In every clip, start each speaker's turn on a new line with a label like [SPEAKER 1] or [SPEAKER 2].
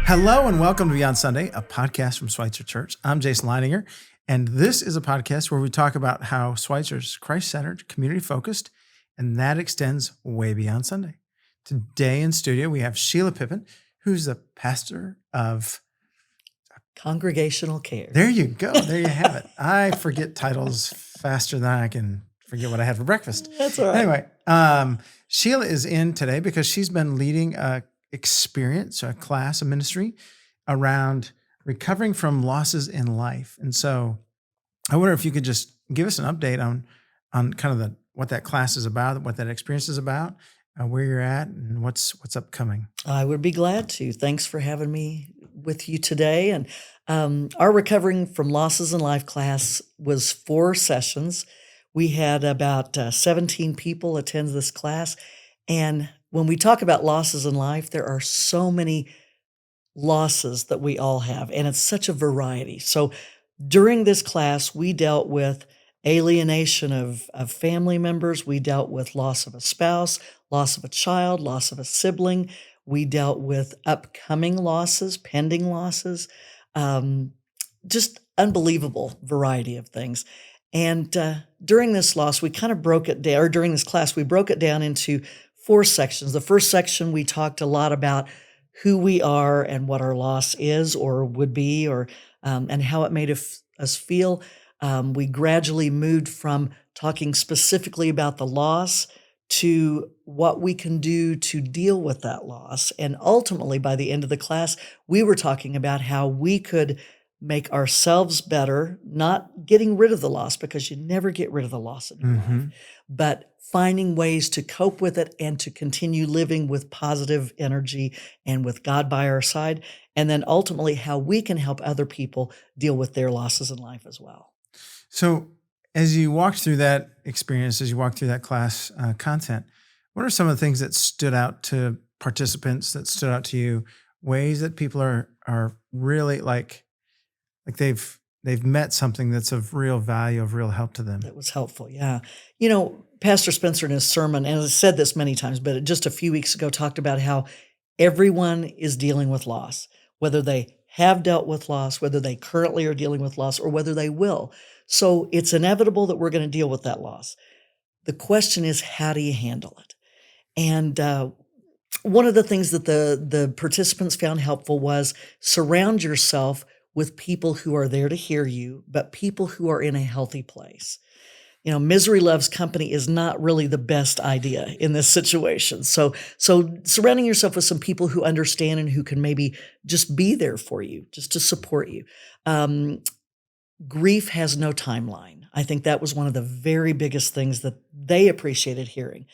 [SPEAKER 1] Hello and welcome to Beyond Sunday, a podcast from Schweitzer Church. I'm Jason Leininger, and this is a podcast where we talk about how Schweitzer's Christ-centered, community-focused, and that extends way beyond Sunday. Today in studio, we have Sheila Pippin, who's the pastor of
[SPEAKER 2] Congregational Care.
[SPEAKER 1] There you go. There you have it. I forget titles faster than I can forget what I had for breakfast.
[SPEAKER 2] That's all right.
[SPEAKER 1] Anyway, Sheila is in today because she's been leading a class, a ministry around recovering from losses in life. And so I wonder if you could just give us an update on kind of what that class is about, what that experience is about, where you're at, and what's upcoming.
[SPEAKER 2] I would be glad to. Thanks for having me with you today. And our Recovering from Losses in Life class was 4 sessions. We had about 17 people attend this class. And when we talk about losses in life, there are so many losses that we all have, and it's such a variety. So during this class, we dealt with alienation of family members. We dealt with loss of a spouse, loss of a child, loss of a sibling. We dealt with upcoming losses, pending losses, just unbelievable variety of things. And during this loss, we kind of broke it down, or during this class, we broke it down into 4 sections. The first section, we talked a lot about who we are and what our loss is or would be, or and how it made us feel. We gradually moved from talking specifically about the loss to what we can do to deal with that loss. And ultimately, by the end of the class, we were talking about how we could make ourselves better, not getting rid of the loss, because you never get rid of the loss in your life, but finding ways to cope with it and to continue living with positive energy and with God by our side. And then ultimately how we can help other people deal with their losses in life as well.
[SPEAKER 1] So as you walked through that experience, as you walked through that class content, what are some of the things that stood out to participants, that stood out to you, ways that people are really like they've met something that's of real value, of real help to them?
[SPEAKER 2] That was helpful, yeah. You know, Pastor Spencer in his sermon, and I've said this many times, but just a few weeks ago talked about how everyone is dealing with loss, whether they have dealt with loss, whether they currently are dealing with loss, or whether they will. So it's inevitable that we're going to deal with that loss. The question is, how do you handle it? And one of the things that the participants found helpful was surround yourself with people who are there to hear you, but people who are in a healthy place. You know, misery loves company is not really the best idea in this situation. So surrounding yourself with some people who understand and who can maybe just be there for you, just to support you. Grief has no timeline. I think that was one of the very biggest things that they appreciated hearing.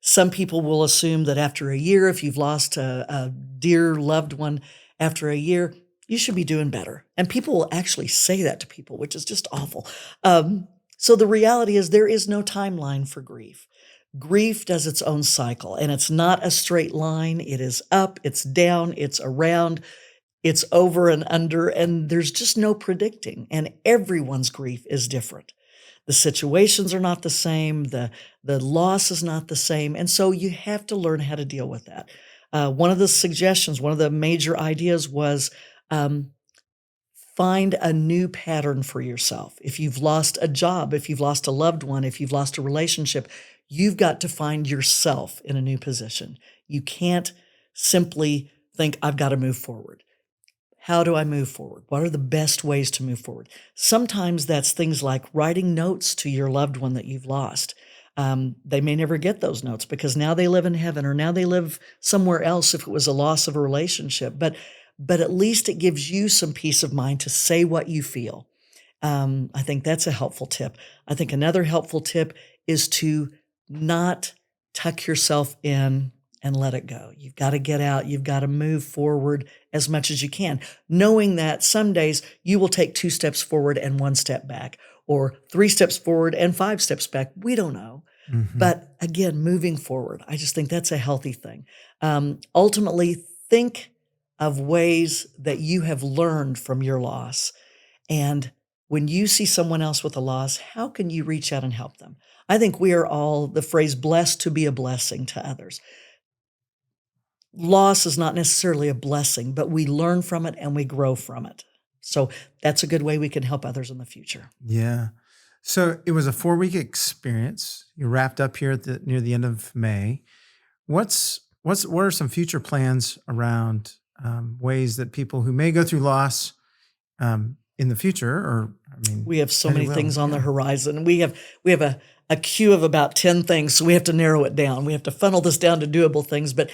[SPEAKER 2] Some people will assume that after a year, if you've lost a dear loved one after a year, you should be doing better. And people will actually say that to people, which is just awful. So the reality is there is no timeline for grief. Grief does its own cycle, and it's not a straight line. It is up, it's down, it's around, it's over and under, and there's just no predicting. And everyone's grief is different. The situations are not the same. The loss is not the same. And so you have to learn how to deal with that. One of the suggestions, one of the major ideas was find a new pattern for yourself. If you've lost a job, if you've lost a loved one, if you've lost a relationship, you've got to find yourself in a new position. You can't simply think, I've got to move forward. How do I move forward? What are the best ways to move forward? Sometimes that's things like writing notes to your loved one that you've lost. They may never get those notes because now they live in heaven, or now they live somewhere else if it was a loss of a relationship. But at least it gives you some peace of mind to say what you feel. I think that's a helpful tip. I think another helpful tip is to not tuck yourself in and let it go. You've got to get out. You've got to move forward as much as you can, knowing that some days you will take 2 steps forward and 1 step back, or 3 steps forward and 5 steps back. We don't know. But again, moving forward, I just think that's a healthy thing. Ultimately, think of ways that you have learned from your loss. And when you see someone else with a loss, how can you reach out and help them? I think we are all, the phrase blessed to be a blessing to others. loss is not necessarily a blessing, but we learn from it and we grow from it. So that's a good way we can help others in the future.
[SPEAKER 1] Yeah. So it was a 4-week experience. You wrapped up here near the end of May. What are some future plans around ways that people who may go through loss in the future, or I mean,
[SPEAKER 2] We have so
[SPEAKER 1] maybe
[SPEAKER 2] many
[SPEAKER 1] will,
[SPEAKER 2] things on the
[SPEAKER 1] yeah.
[SPEAKER 2] horizon. We have a queue of about 10 things, so we have to narrow it down. We have to funnel this down to doable things. But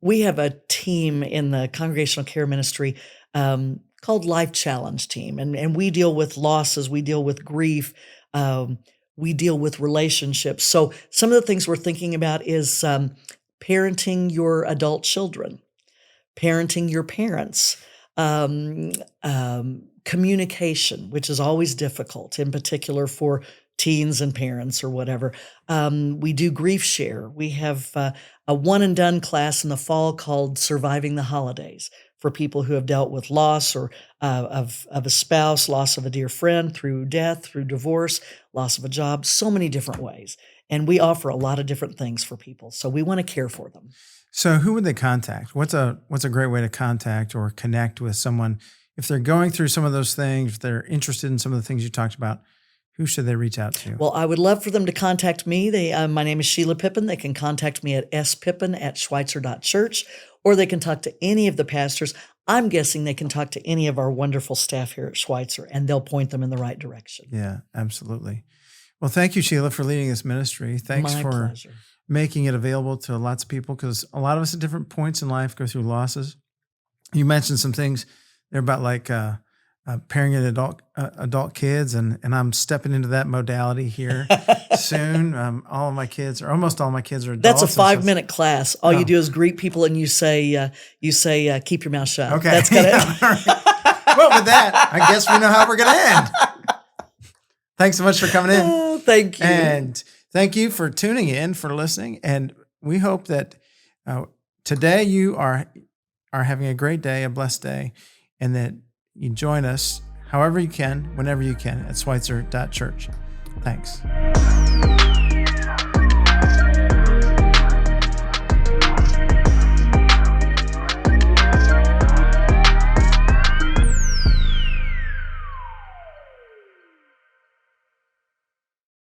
[SPEAKER 2] we have a team in the Congregational Care Ministry called Life Challenge Team, and we deal with losses, we deal with grief, we deal with relationships. So some of the things we're thinking about is parenting your adult children, parenting your parents, communication, which is always difficult, in particular for teens and parents or whatever. We do grief share. We have a one and done class in the fall called Surviving the Holidays for people who have dealt with loss or of a spouse, loss of a dear friend, through death, through divorce, loss of a job, so many different ways. And we offer a lot of different things for people. So we want to care for them.
[SPEAKER 1] So who would they contact? What's a great way to contact or connect with someone if they're going through some of those things, if they're interested in some of the things you talked about? Who should they reach out to?
[SPEAKER 2] Well, I would love for them to contact me. My name is Sheila Pippin. They can contact me at spippin@schweitzer.church, or they can talk to any of the pastors. I'm guessing they can talk to any of our wonderful staff here at Schweitzer, and they'll point them in the right direction.
[SPEAKER 1] Yeah, absolutely. Well, thank you, Sheila, for leading this ministry. Thanks
[SPEAKER 2] My
[SPEAKER 1] for
[SPEAKER 2] pleasure.
[SPEAKER 1] making it available to lots of people, because a lot of us at different points in life go through losses. You mentioned some things there about like parenting adult kids, and I'm stepping into that modality here soon. All of my kids, or almost all my kids, are adults.
[SPEAKER 2] That's a 5-minute class. All
[SPEAKER 1] Oh.
[SPEAKER 2] you do is greet people and you say, keep your mouth shut.
[SPEAKER 1] Okay.
[SPEAKER 2] That's gonna.
[SPEAKER 1] Well, with that, I guess we know how we're going to end. Thanks so much for coming in.
[SPEAKER 2] Oh, thank you.
[SPEAKER 1] And thank you for tuning in, for listening. And we hope that today you are having a great day, a blessed day, and that you join us however you can, whenever you can, at Schweitzer.church. Thanks.